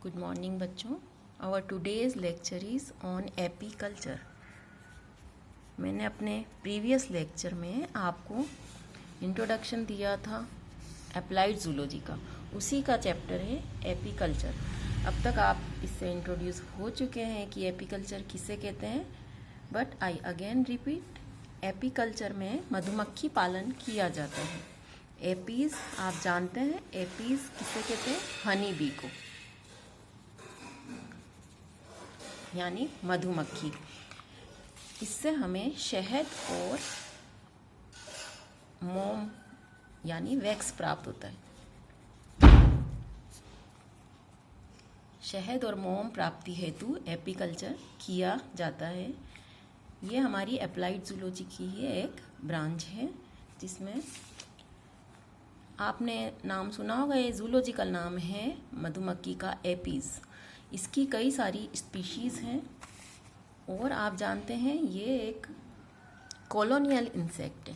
Good morning बच्चों। Our today's lecture is on apiculture. मैंने अपने प्रीवियस लेक्चर में आपको इंट्रोडक्शन दिया था अप्लाइड जूलॉजी का, उसी का चैप्टर है एपीकल्चर। अब तक आप इससे इंट्रोड्यूस हो चुके हैं कि एपीकल्चर किसे कहते हैं, but I again repeat, apiculture में मधुमक्खी पालन किया जाता है। एपीज आप जानते हैं, एपीज किसे कहते हैं? हनी बी को, यानी मधुमक्खी। इससे हमें शहद और मोम यानी वैक्स प्राप्त होता है। शहद और मोम प्राप्ति हेतु एपीकल्चर किया जाता है। ये हमारी अप्लाइड जूलॉजी की ही एक ब्रांच है, जिसमें आपने नाम सुना होगा, ये जूलॉजिकल नाम है मधुमक्खी का एपीज। इसकी कई सारी स्पीशीज़ हैं और आप जानते हैं ये एक कॉलोनियल इंसेक्ट है।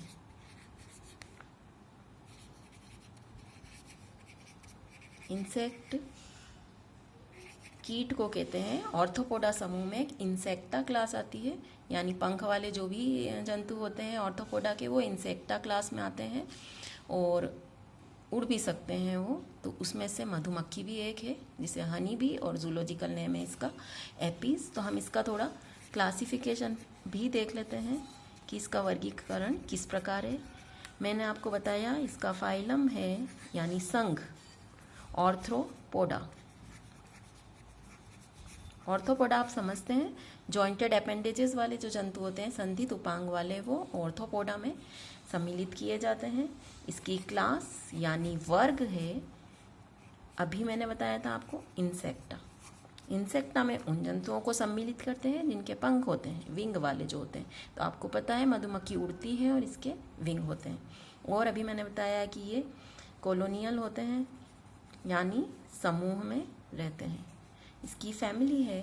इंसेक्ट कीट को कहते हैं। ऑर्थोपोडा समूह में एक इंसेक्टा क्लास आती है, यानी पंख वाले जो भी जंतु होते हैं ऑर्थोपोडा के, वो इंसेक्टा क्लास में आते हैं और उड़ भी सकते हैं वो। तो उसमें से मधुमक्खी भी एक है, जिसे हनी बी, और जूलॉजिकल नेम है इसका एपीज। तो हम इसका थोड़ा क्लासिफिकेशन भी देख लेते हैं कि इसका वर्गीकरण किस प्रकार है। मैंने आपको बताया इसका फाइलम है यानी संघ ऑर्थ्रोपोडा। ऑर्थोपोडा आप समझते हैं, जॉइंटेड अपेंडेजेस वाले जो जंतु होते हैं, संधित उपांग वाले, वो ऑर्थोपोडा में सम्मिलित किए जाते हैं। इसकी क्लास यानी वर्ग है, अभी मैंने बताया था आपको, इंसेक्टा। इंसेक्टा में उन जंतुओं को सम्मिलित करते हैं जिनके पंख होते हैं, विंग वाले जो होते हैं। तो आपको पता है मधुमक्खी उड़ती है और इसके विंग होते हैं। और अभी मैंने बताया कि ये कॉलोनियल होते हैं, यानी समूह में रहते हैं। इसकी फैमिली है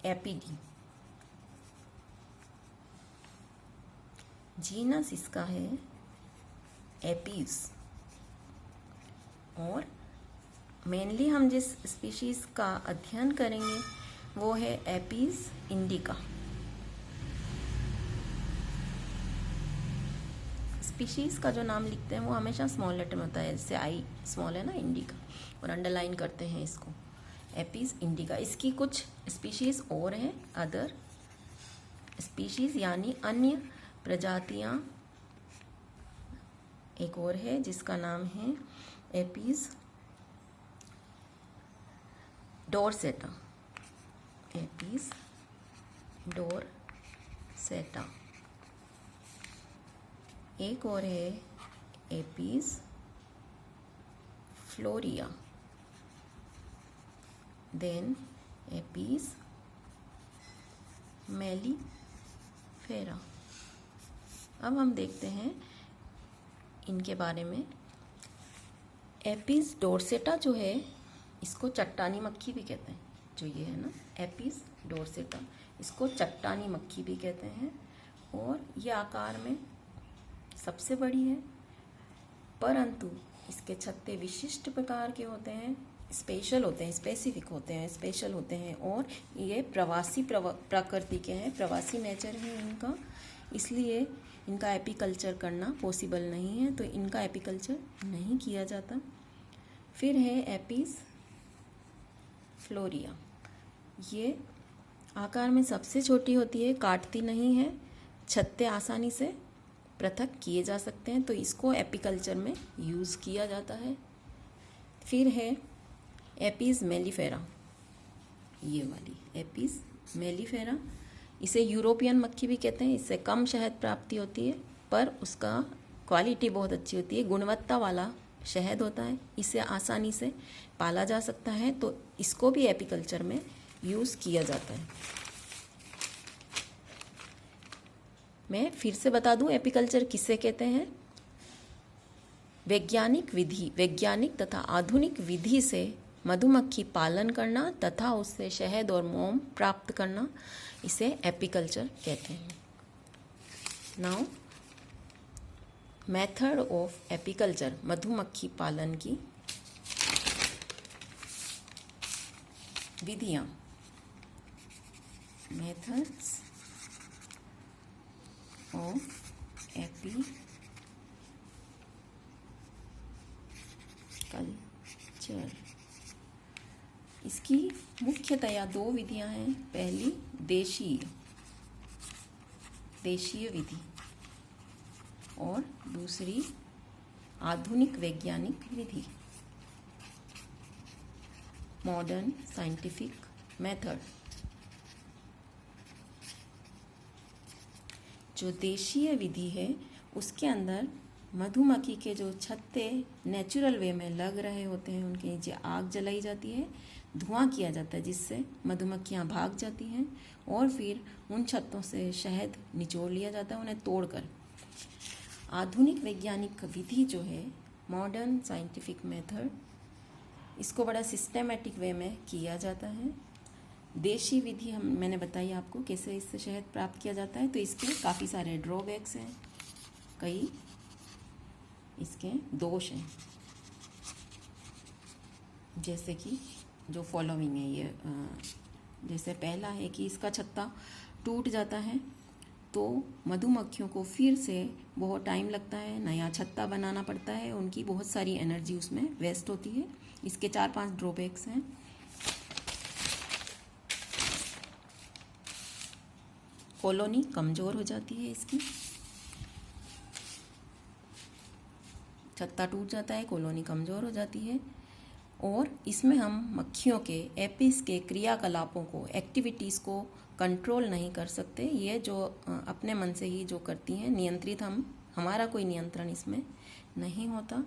एपीडी। जीनस इसका है एपीज। और मेनली हम जिस स्पीशीज का अध्ययन करेंगे वो है एपीज इंडिका। स्पीशीज का जो नाम लिखते हैं वो हमेशा स्मॉल लेटर में होता है, जैसे आई स्मॉल है ना, इंडिका, और अंडरलाइन करते हैं इसको, एपीज इंडिका। इसकी कुछ स्पीशीज और हैं, अदर स्पीशीज यानी अन्य प्रजातियां एक और है जिसका नाम है एपीज डोरसेटा। APs dorsata. एक और है एपीज फ्लोरिया, देन एपीज मेलिफेरा। अब हम देखते हैं इनके बारे में। एपीज डोरसेटा जो है, इसको चट्टानी मक्खी भी कहते हैं। जो ये है ना एपीज डोरसेटा, इसको चट्टानी मक्खी भी कहते हैं। और ये आकार में सबसे बड़ी है, परंतु इसके छत्ते विशिष्ट प्रकार के होते हैं, स्पेशल होते हैं, स्पेसिफिक होते हैं, स्पेशल होते हैं। और ये प्रवासी प्रकृति के हैं, प्रवासी नेचर है इनका, इसलिए इनका एपीकल्चर करना पॉसिबल नहीं है, तो इनका एपीकल्चर नहीं किया जाता। फिर है एपीज फ्लोरिया। ये आकार में सबसे छोटी होती है, काटती नहीं है, छत्ते आसानी से पृथक किए जा सकते हैं, तो इसको एपीकल्चर में यूज़ किया जाता है। फिर है एपीज मेलिफेरा, ये वाली एपीज मेलिफेरा। इसे यूरोपियन मक्खी भी कहते हैं। इससे कम शहद प्राप्ति होती है, पर उसका क्वालिटी बहुत अच्छी होती है, गुणवत्ता वाला शहद होता है। इसे आसानी से पाला जा सकता है, तो इसको भी एपीकल्चर में यूज़ किया जाता है। मैं फिर से बता दूं एपीकल्चर किसे कहते हैं। वैज्ञानिक तथा आधुनिक विधि से मधुमक्खी पालन करना तथा उससे शहद और मोम प्राप्त करना, इसे एपीकल्चर कहते हैं। नाउ मेथड ऑफ एपीकल्चर, मधुमक्खी पालन की विधियाँ, मेथड्स ऑफ एपीकल्चर। इसकी मुख्यतया दो विधियां हैं। पहली देशीय विधि और दूसरी आधुनिक वैज्ञानिक विधि, मॉडर्न साइंटिफिक मेथड। जो देशीय विधि है उसके अंदर मधुमक्खी के जो छत्ते नेचुरल वे में लग रहे होते हैं, उनके नीचे आग जलाई जाती है, धुआं किया जाता है, जिससे मधुमक्खियां भाग जाती हैं और फिर उन छत्तों से शहद निचोड़ लिया जाता है उन्हें तोड़कर। आधुनिक वैज्ञानिक विधि जो है, मॉडर्न साइंटिफिक मेथड, इसको बड़ा सिस्टेमेटिक वे में किया जाता है। देशी विधि मैंने बताई आपको कैसे इससे शहद प्राप्त किया जाता है, तो इसके काफ़ी सारे ड्रॉबैक्स हैं, कई इसके दोष हैं, जैसे कि जो फॉलोइंग है ये। जैसे पहला है कि इसका छत्ता टूट जाता है तो मधुमक्खियों को फिर से बहुत टाइम लगता है, नया छत्ता बनाना पड़ता है, उनकी बहुत सारी एनर्जी उसमें वेस्ट होती है। इसके 4-5 ड्रॉबैक्स हैं। कॉलोनी कमज़ोर हो जाती है इसकी, छत्ता टूट जाता है, कॉलोनी कमज़ोर हो जाती है। और इसमें हम मक्खियों के एपिस के क्रियाकलापों को, एक्टिविटीज़ को कंट्रोल नहीं कर सकते। ये जो अपने मन से ही जो करती हैं, नियंत्रित हमारा कोई नियंत्रण इसमें नहीं होता।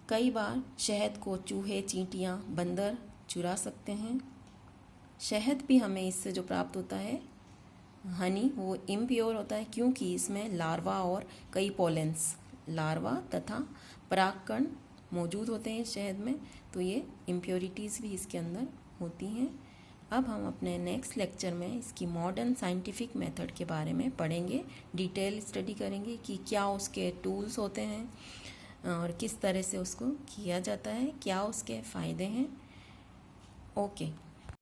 कई बार शहद को चूहे, चींटियाँ, बंदर चुरा सकते हैं। शहद भी हमें इससे जो प्राप्त होता है, हनी, वो इम्प्योर होता है, क्योंकि इसमें लार्वा और कई पोलेंस, लार्वा तथा परागकण मौजूद होते हैं शहद में, तो ये इम्प्योरिटीज़ भी इसके अंदर होती हैं। अब हम अपने नेक्स्ट लेक्चर में इसकी मॉडर्न साइंटिफिक मेथड के बारे में पढ़ेंगे, डिटेल स्टडी करेंगे कि क्या उसके टूल्स होते हैं और किस तरह से उसको किया जाता है, क्या उसके फ़ायदे हैं। ओके।